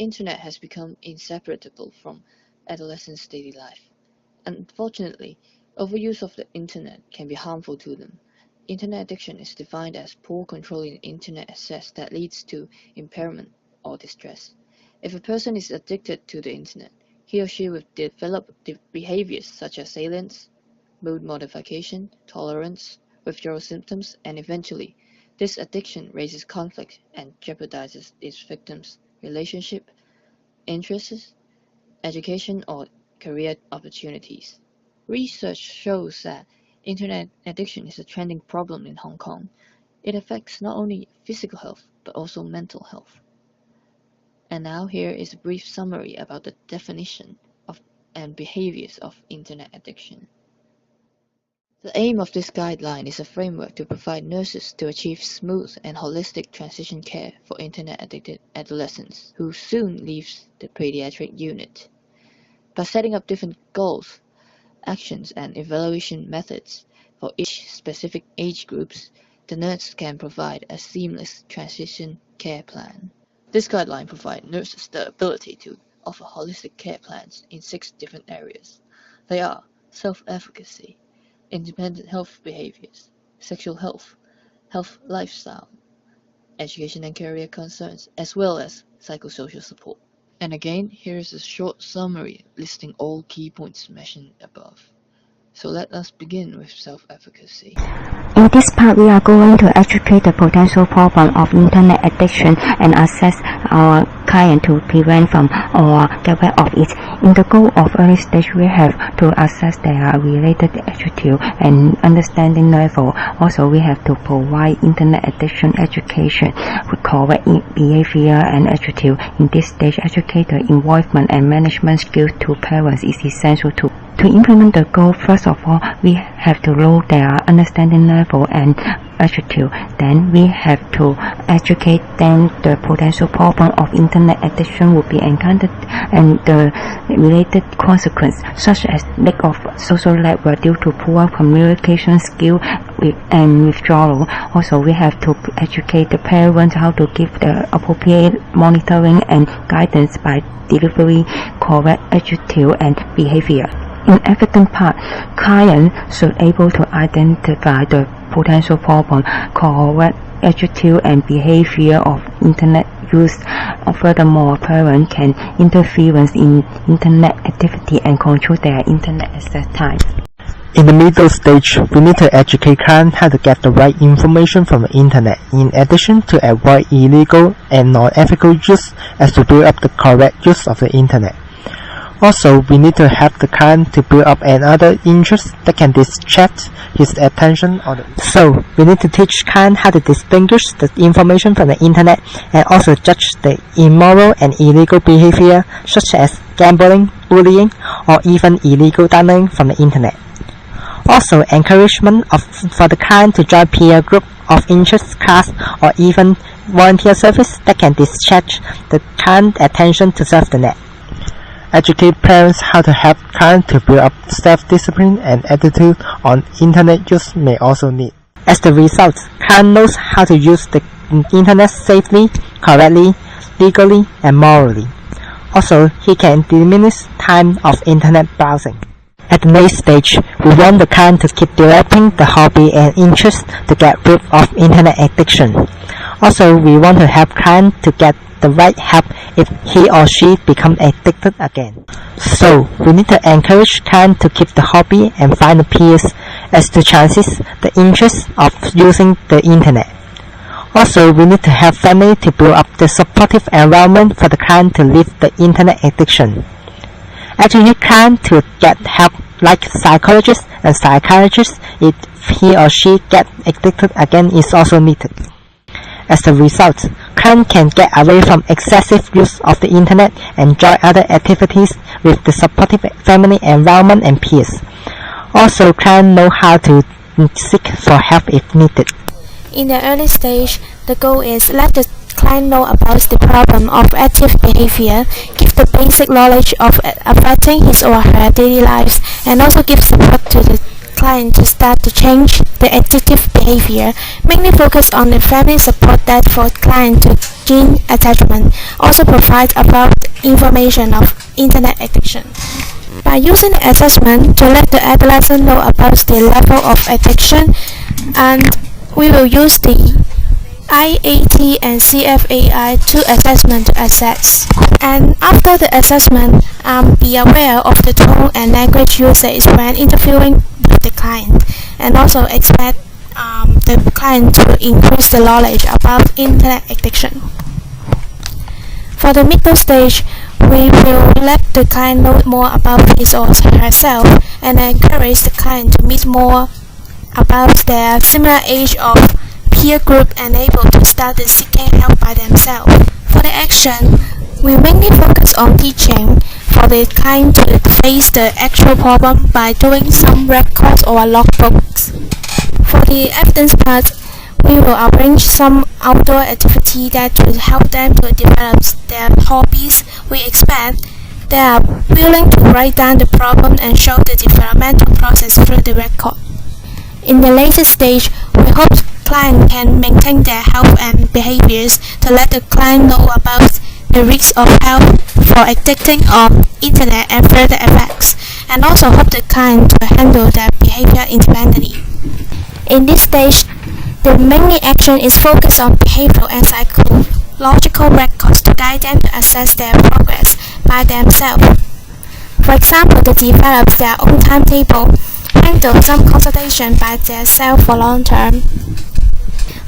Internet has become inseparable from adolescents' daily life. Unfortunately, overuse of the Internet can be harmful to them. Internet addiction is defined as poor controlling Internet access that leads to impairment or distress. If a person is addicted to the Internet, he or she will develop behaviors such as salience, mood modification, tolerance, withdrawal symptoms, and eventually, this addiction raises conflict and jeopardizes its victims' relationship, interests, education, or career opportunities. Research shows that Internet addiction is a trending problem in Hong Kong. It affects not only physical health, but also mental health. And now here is a brief summary about the definition of and behaviors of Internet addiction. The aim of this guideline is a framework to provide nurses to achieve smooth and holistic transition care for Internet-addicted adolescents who soon leaves the pediatric unit. By setting up different goals, actions, and evaluation methods for each specific age groups, the nurse can provide a seamless transition care plan. This guideline provides nurses the ability to offer holistic care plans in 6 different areas. They are self-efficacy, independent health behaviors, sexual health, health lifestyle, education and career concerns, as well as psychosocial support. And again, here is a short summary listing all key points mentioned above. So let us begin with self-efficacy. In this part, we are going to educate the potential problem of Internet addiction and assess our client to prevent from or get rid of it. In the goal of early stage, we have to assess their related attitude and understanding level. Also, we have to provide Internet addiction education with correct behavior and attitude. In this stage, educator involvement and management skills to parents is essential to implement the goal. First of all, we have to know their understanding level and attitude. Then we have to educate them the potential problem of Internet addiction will be encountered and the related consequence, such as lack of social network due to poor communication skill and withdrawal. Also, we have to educate the parents how to give the appropriate monitoring and guidance by delivering correct attitude and behavior. In evident part, clients should able to identify the potential problem, correct attitude and behavior of Internet use. Furthermore, parents can interfere in Internet activity and control their Internet access time. In the middle stage, we need to educate clients how to get the right information from the Internet, in addition to avoid illegal and non-ethical use as to build up the correct use of the Internet. Also, we need to help the client to build up another interest that can distract his attention on the Internet. So, we need to teach client how to distinguish the information from the Internet and also judge the immoral and illegal behavior such as gambling, bullying, or even illegal downloading from the Internet. Also, encouragement for the client to join peer group of interest class or even volunteer service that can distract the client's attention to surf the net. Educate parents how to help clients to build up self-discipline and attitude on Internet use may also need. As the result, client knows how to use the Internet safely, correctly, legally, and morally. Also, he can diminish time of Internet browsing. At the next stage, we want the client to keep developing the hobby and interest to get rid of Internet addiction. Also, we want to help client to get the right help if he or she become addicted again. So, we need to encourage client to keep the hobby and find the peers as to chances the interest of using the Internet. Also, we need to help family to build up the supportive environment for the client to leave the Internet addiction. Educate client to get help like psychologists and psychiatrists if he or she get addicted again is also needed. As a result, client can get away from excessive use of the Internet and join other activities with the supportive family environment and peers. Also, client know how to seek for help if needed. In the early stage, the goal is let the client know about the problem of active behavior, give the basic knowledge of affecting his or her daily lives, and also give support to the client to start to change the addictive behavior, mainly focus on the family support that for client to hygiene attachment also provides about information of internet addiction. By using the assessment to let the adolescent know about the level of addiction, and we will use the IAT and CFAI2 assessment to assess. And after the assessment, be aware of the tone and language usage when interviewing with the client, and also expect the client to increase the knowledge about internet addiction. For the middle stage, we will let the client know more about his or herself and encourage the client to meet more about their similar age of peer group and able to start seeking help by themselves. For the action, we mainly focus on teaching for the client to face the actual problem by doing some records or logbooks. For the evidence part, we will arrange some outdoor activity that will help them to develop their hobbies. We expect they are willing to write down the problem and show the developmental process through the record. In the later stage, we hope client can maintain their health and behaviors to let the client know about the risks of health for addicting on internet and further effects, and also help the client to handle their behavior independently. In this stage, the main action is focused on behavioral and psychological records to guide them to assess their progress by themselves. For example, they develop their own timetable, handle some consultation by themselves for long term.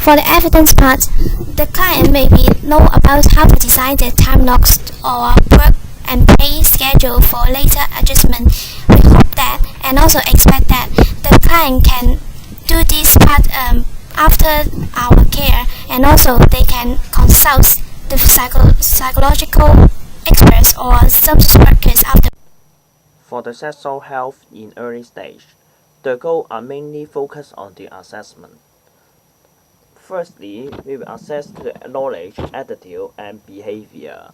For the evidence part, the client may know about how to design their time blocks or work and pay schedule for later adjustment. We hope that and also expect that the client can do this part after our care, and also they can consult the psychological experts or social workers after. For the sexual health in early stage, the goals are mainly focused on the assessment. Firstly, we will assess the knowledge, attitude, and behavior,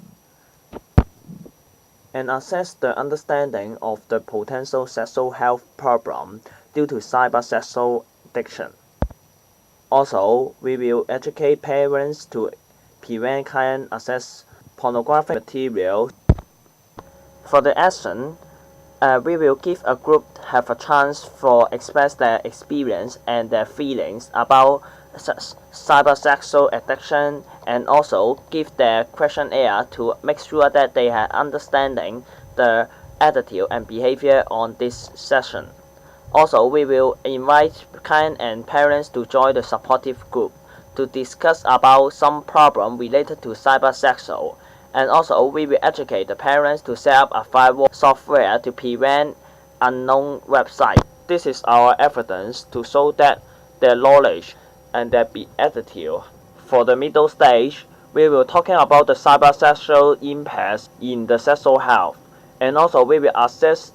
and assess the understanding of the potential sexual health problem due to cybersexual addiction. Also, we will educate parents to prevent client access pornographic material. For the action, we will give a group have a chance for express their experience and their feelings about cybersexual addiction, and also give their questionnaire to make sure that they have understanding the attitude and behavior on this session. Also, we will invite clients and parents to join the supportive group to discuss about some problem related to cybersexual, and also we will educate the parents to set up a firewall software to prevent unknown websites. This is our evidence to show that their knowledge and their attitude. For the middle stage, we will talking about the cybersexual impacts in the sexual health, and also we will assist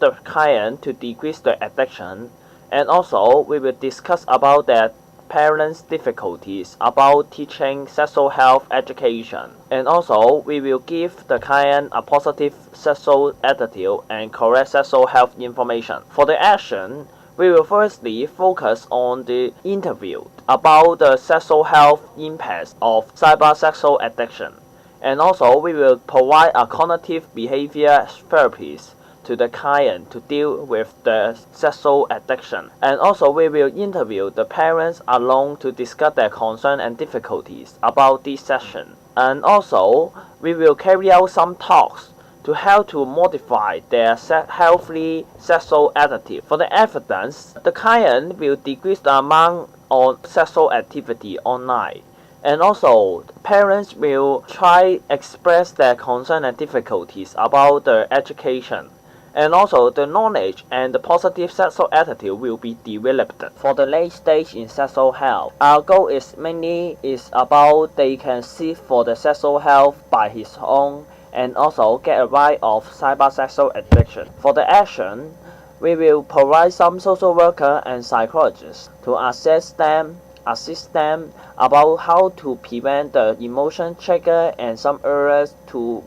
the client to decrease the addiction, and also we will discuss about their parents' difficulties about teaching sexual health education, and also we will give the client a positive sexual attitude and correct sexual health information. For the action, we will firstly focus on the interview about the sexual health impacts of cybersexual addiction, and also we will provide a cognitive behavior therapies to the client to deal with the sexual addiction, and also we will interview the parents alone to discuss their concern and difficulties about this session, and also we will carry out some talks to help to modify their healthy sexual attitude. For the evidence, the client will decrease the amount of sexual activity online, and also parents will try express their concern and difficulties about their education, and also the knowledge and the positive sexual attitude will be developed. For the late stage in sexual health, our goal is mainly about they can seek for the sexual health by his own, and also get rid of cybersexual addiction. For the action, we will provide some social worker and psychologists to assist them about how to prevent the emotion trigger and some errors to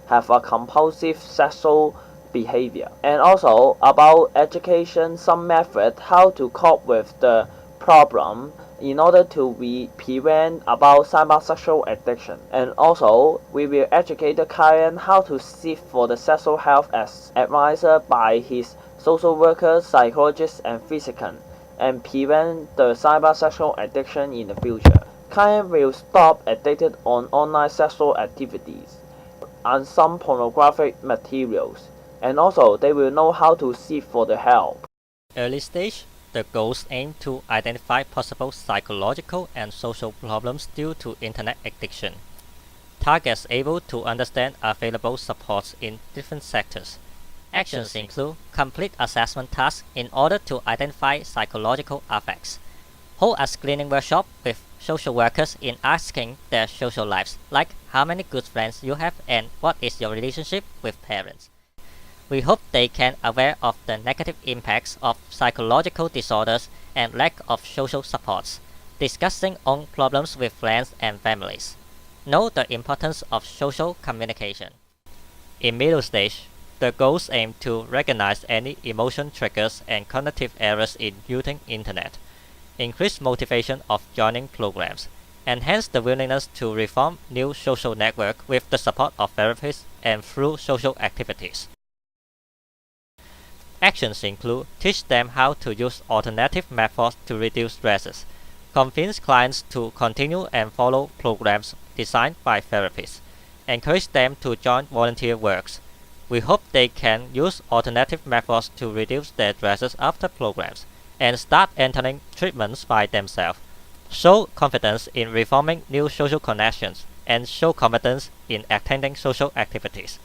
have a compulsive sexual behavior, and also about education some method how to cope with the problem in order to prevent about cybersexual addiction. And also, we will educate the client how to seek for the sexual health as advised by his social worker, psychologist, and physician, and prevent the cybersexual addiction in the future. Client will stop addicted on online sexual activities and some pornographic materials, and also they will know how to seek for the help. Early stage, the goals aim to identify possible psychological and social problems due to internet addiction. Targets able to understand available supports in different sectors. Actions include complete assessment tasks in order to identify psychological effects. Hold a screening workshop with social workers in asking their social lives, like how many good friends you have and what is your relationship with parents. We hope they can aware of the negative impacts of psychological disorders and lack of social supports, discussing own problems with friends and families. Know the importance of social communication. In middle stage, the goals aim to recognize any emotion triggers and cognitive errors in using internet, increase motivation of joining programs, enhance the willingness to reform new social network with the support of therapists and through social activities. Actions include teach them how to use alternative methods to reduce stresses, convince clients to continue and follow programs designed by therapists, encourage them to join volunteer works. We hope they can use alternative methods to reduce their stresses after programs and start entering treatments by themselves. Show confidence in reforming new social connections and show competence in attending social activities.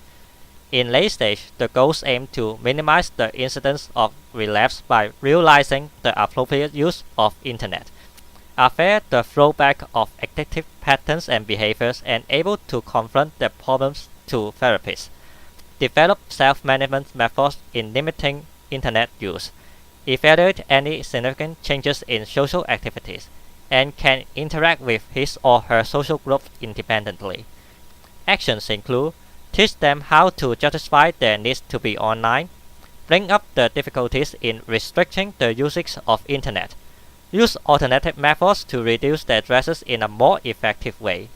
In late stage, the goals aim to minimize the incidence of relapse by realizing the appropriate use of internet, aware the throwback of addictive patterns and behaviors, and able to confront the problems to therapists, develop self-management methods in limiting internet use, evaluate any significant changes in social activities, and can interact with his or her social group independently. Actions include teach them how to justify their needs to be online, bring up the difficulties in restricting the usage of internet, use alternative methods to reduce their stresses in a more effective way,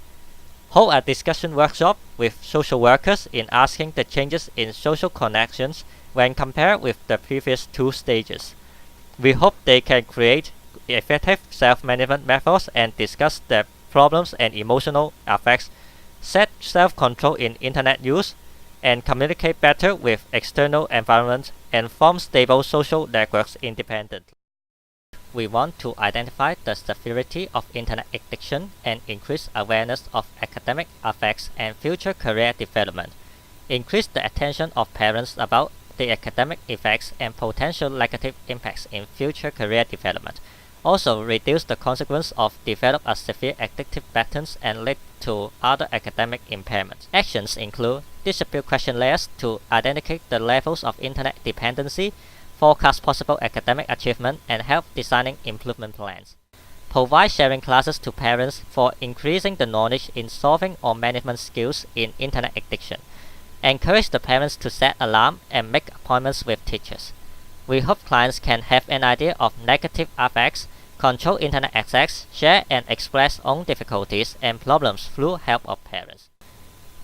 hold a discussion workshop with social workers in asking the changes in social connections when compared with the previous two stages. We hope they can create effective self-management methods and discuss their problems and emotional effects, set self-control in internet use, and communicate better with external environments and form stable social networks independently. We want to identify the severity of internet addiction and increase awareness of academic effects and future career development, increase the attention of parents about the academic effects and potential negative impacts in future career development. Also reduce the consequence of develop a severe addictive patterns and lead to other academic impairments. Actions include distribute questionnaires to identify the levels of internet dependency, forecast possible academic achievement, and help designing improvement plans. Provide sharing classes to parents for increasing the knowledge in solving or management skills in internet addiction. Encourage the parents to set alarm and make appointments with teachers. We hope clients can have an idea of negative effects, control internet access, share and express own difficulties and problems through help of parents.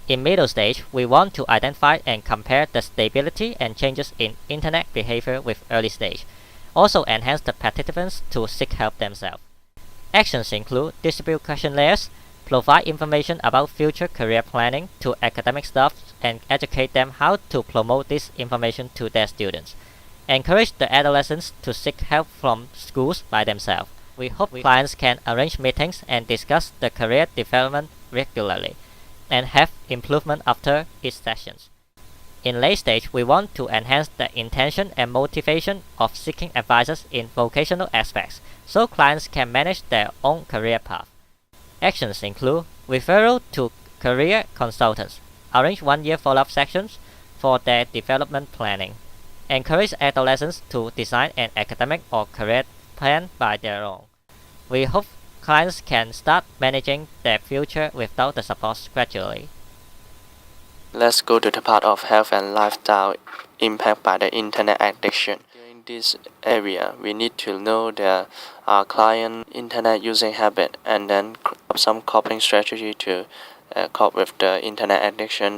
In middle stage, we want to identify and compare the stability and changes in internet behavior with early stage. Also enhance the participants to seek help themselves. Actions include distribute questionnaires, provide information about future career planning to academic staff and educate them how to promote this information to their students. Encourage the adolescents to seek help from schools by themselves. We hope clients can arrange meetings and discuss the career development regularly and have improvement after each sessions. In late stage, we want to enhance the intention and motivation of seeking advices in vocational aspects so clients can manage their own career path. Actions include referral to career consultants, arrange one-year follow-up sessions for their development planning, encourage adolescents to design an academic or career plan by their own. We hope clients can start managing their future without the support gradually. Let's go to the part of health and lifestyle impact by the internet addiction. During In this area, we need to know the client internet using habit and then some coping strategy to cope with the internet addiction.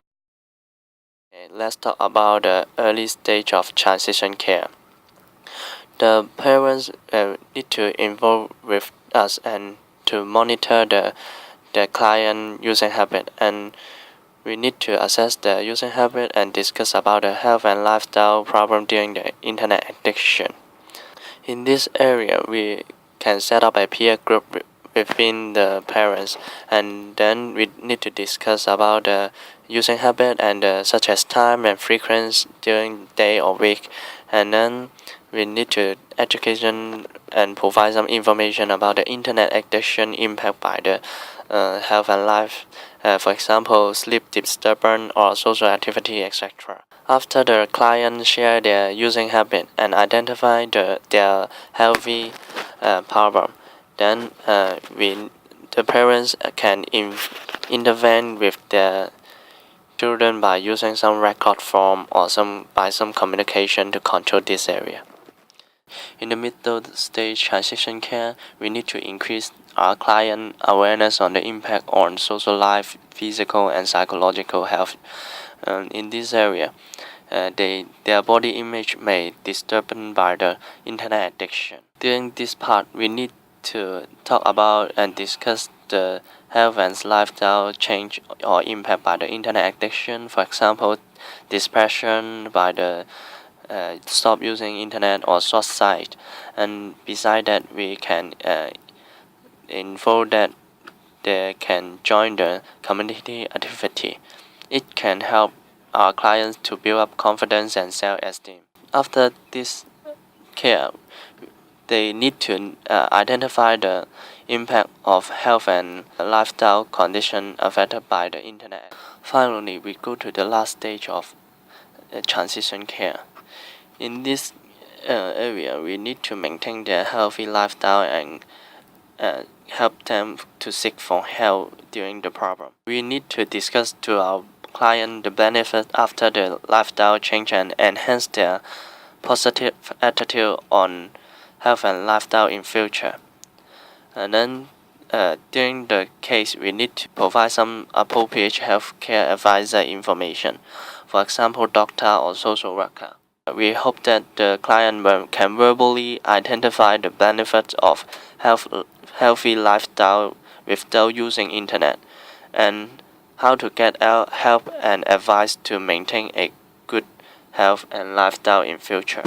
Okay, let's talk about the early stage of transition care. The parents need to involve with us and to monitor the client using habit, and we need to assess the using habit and discuss about the health and lifestyle problem during the internet addiction. In this area, we can set up a peer group within the parents, and then we need to discuss about the using habit and such as time and frequency during day or week, and then we need to education and provide some information about the internet addiction impact by the health and life, for example, sleep disturbance or social activity, etc. After the client share their using habit and identify their healthy problem, then the parents can intervene with their children by using some record form or some communication to control this area. In the middle stage transition care, we need to increase our client awareness on the impact on social life, physical and psychological health. In this area, their body image may disturbed by the internet addiction. During this part, we need to talk about and discuss the health and lifestyle change or impact by the internet addiction. For example, depression by the stop using internet or short sight, and beside that we can info that they can join the community activity. It can help our clients to build up confidence and self-esteem. After this care, they need to identify the impact of health and lifestyle condition affected by the internet. Finally, we go to the last stage of transition care. In this area, we need to maintain their healthy lifestyle and help them to seek for help during the problem. We need to discuss to our client the benefit after the lifestyle change and enhance their positive attitude on health and lifestyle in future. And then during the case, we need to provide some appropriate healthcare advisor information, for example, doctor or social worker. We hope that the client can verbally identify the benefits of healthy lifestyle without using internet, and how to get help and advice to maintain a good health and lifestyle in future.